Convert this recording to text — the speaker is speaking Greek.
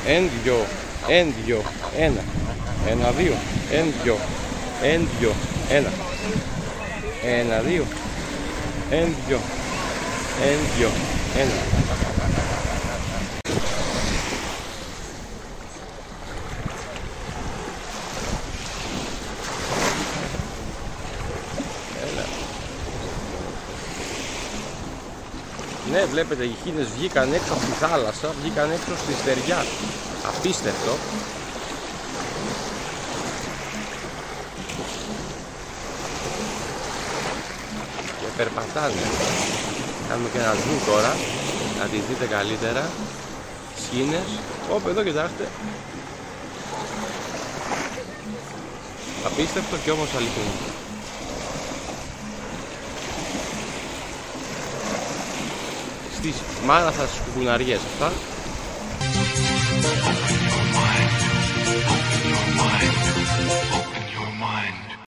Εν, δυο, ένα. Ένα, δύο, εν, δυο, ένα. Ένα, δύο, εν, δυο, ένα. Ναι, βλέπετε, οι χήνες βγήκαν έξω από τη θάλασσα, βγήκαν έξω στη στεριά. Απίστευτο. Και περπατάνε. Κάνουμε και ένα zoom τώρα, να τις δείτε καλύτερα. Σχήνες. Όπ, εδώ κοιτάξτε. Απίστευτο και όμως αληθινό. Στις μάναθας κουκουναριές αυτά.